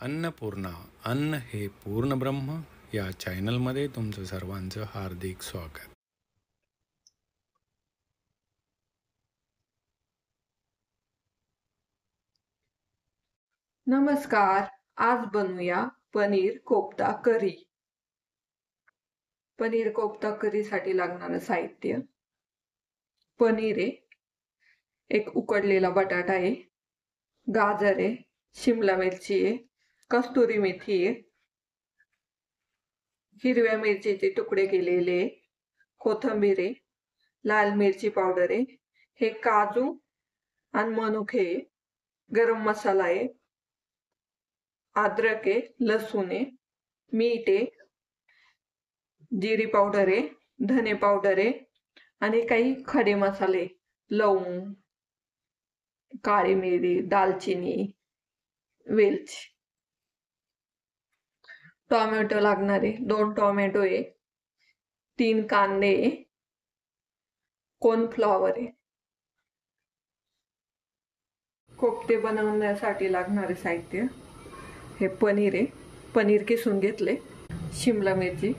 अन्नपूर्णा अन्न हे पूर्ण ब्रह्म या चॅनलमध्ये तुमचं सर्वांचं हार्दिक स्वागत. नमस्कार. आज बनवूया पनीर कोफ्ता करी. पनीर कोफ्ता करीसाठी लागणारं साहित्य: पनीर आहे, एक उकडलेला बटाटा आहे, गाजर आहे, शिमला मिरची आहे, कस्तुरी मेथी आहे, हिरव्या मिरचीचे तुकडे केलेले, कोथिंबीर आहे, लाल मिरची पावडर आहे, हे काजू आणि मनुके आहे, गरम मसाला आहे, अद्रक आहे, लसूण आहे, मीठ आहे, जिरी पावडर आहे, धने पावडर आहे आणि काही खडे मसाले: लवंग, काळी मिरी, दालचिनी, वेलची. टोमॅटो लागणारे: 2 टोमॅटो आहे, 3 कांदे आहे, कॉर्नफ्लॉवर आहे. कोफ्ते बनवण्यासाठी लागणारे साहित्य: हे पनीर आहे, पनीर किसून घेतले, शिमला मिरची,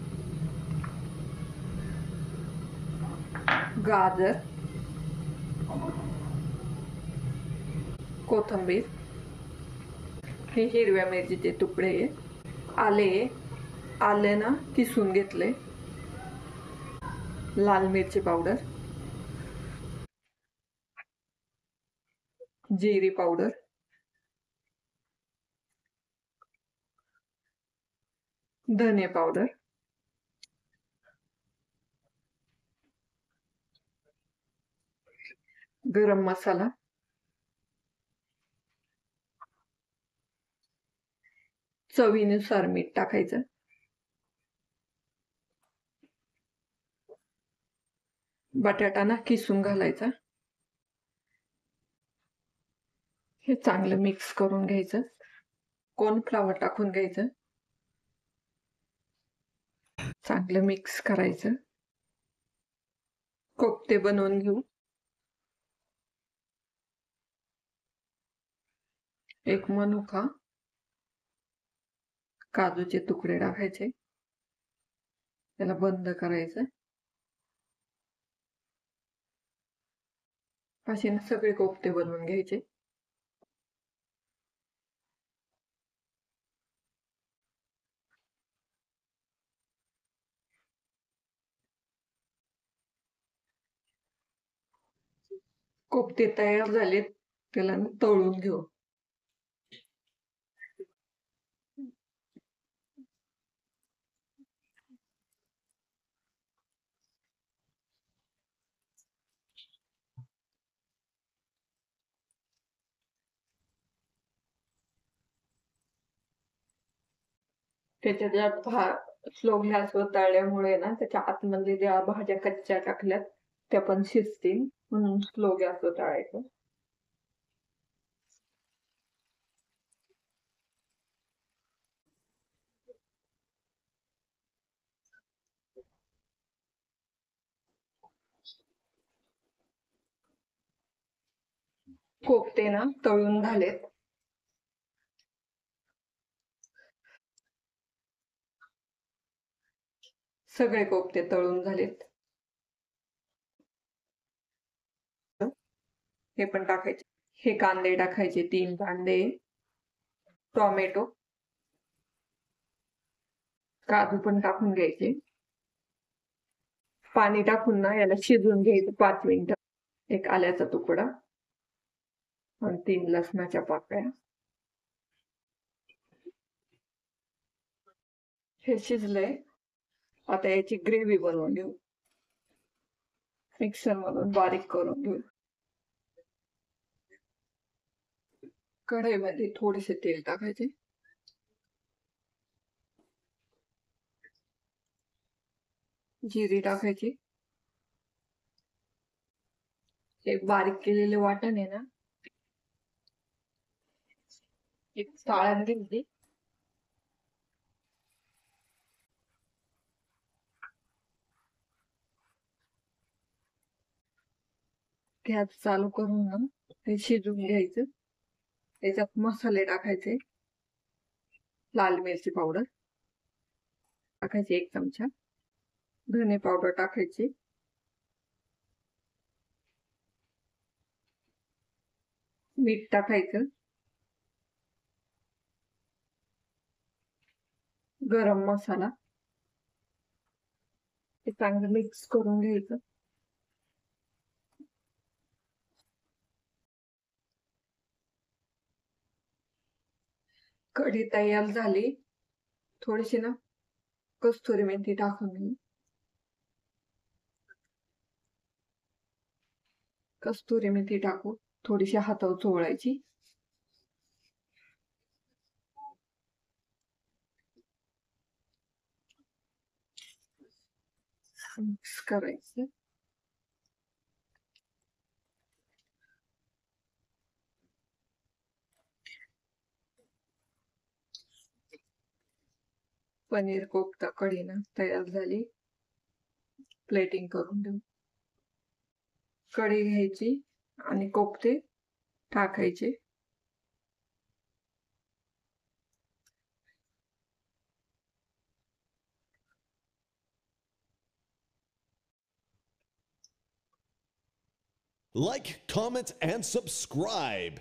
गाजर, कोथिंबीर, हे हिरव्या मिरचीचे तुकडे आहे, आले ना किसून घेतले, लाल मिरची पावडर, जिरी पावडर, धने पावडर, गरम मसाला, चवीनुसार मीठ टाकायचं, बटाटा ना किसून घालायचा, हे चांगलं मिक्स करून घ्यायचं, कॉर्नफ्लॉवर टाकून घ्यायचं, चांगलं मिक्स करायचं. कोफ्ते बनवून घेऊ. एक मनुका, काजूचे तुकडे टाकायचे, त्याला बंद करायचं. असे सगळे कोफ्ते बनवून घ्यायचे. कोफ्ते तयार झालेत, त्याला तळून घेऊ. त्याच्यात स्लो गॅसवर तळल्यामुळे ना त्याच्या आतमध्ये ज्या भाज्या कच्च्या टाकल्यात त्या पण शिजतील, म्हणून स्लो गॅसवर तळायचं. कोफ्ते ना तळून झालेत. सगळे कोफ्ते तळून झालेत. हे पण टाकायचे. हे कांदे टाकायचे, 3 कांदे, टोमॅटो, काजू पण टाकून घ्यायचे. पाणी टाकून ना याला शिजवून घ्यायचं 5 मिनिटं. एक आल्याचा तुकडा आणि 3 लसणाच्या पाकळ्या. हे शिजलंय. आता याची ग्रेव्ही बनवून घेऊ. मिक्सर मधून बारीक करून घेऊ. कढईमध्ये थोडेसे तेल टाकायचे, जिरी टाकायची, एक बारीक केलेले वाटण आहे ना, एक चाळण घेतली, गॅस चालू करून ना ते शिजवून घ्यायचं. त्याच्यात मसाले टाकायचे, लाल मिरची पावडर टाकायची 1 चमचा, धने पावडर टाकायची, मीठ टाकायचं, गरम मसाला हे चांगलं मिक्स करून घ्यायचं. कढी तयार झाली. थोडीशी ना कस्तुरी मेथी टाकून घेऊ. कस्तुरी मेथी टाकू, थोडीशी हातावर चोळायची. मिक्स करायचं. पनीर कोफ्ता कढी ना तयार झाली. प्लेटिंग करून देऊ. कढी घ्यायची आणि कोफ्ते टाकायचे. Like, comment, and subscribe.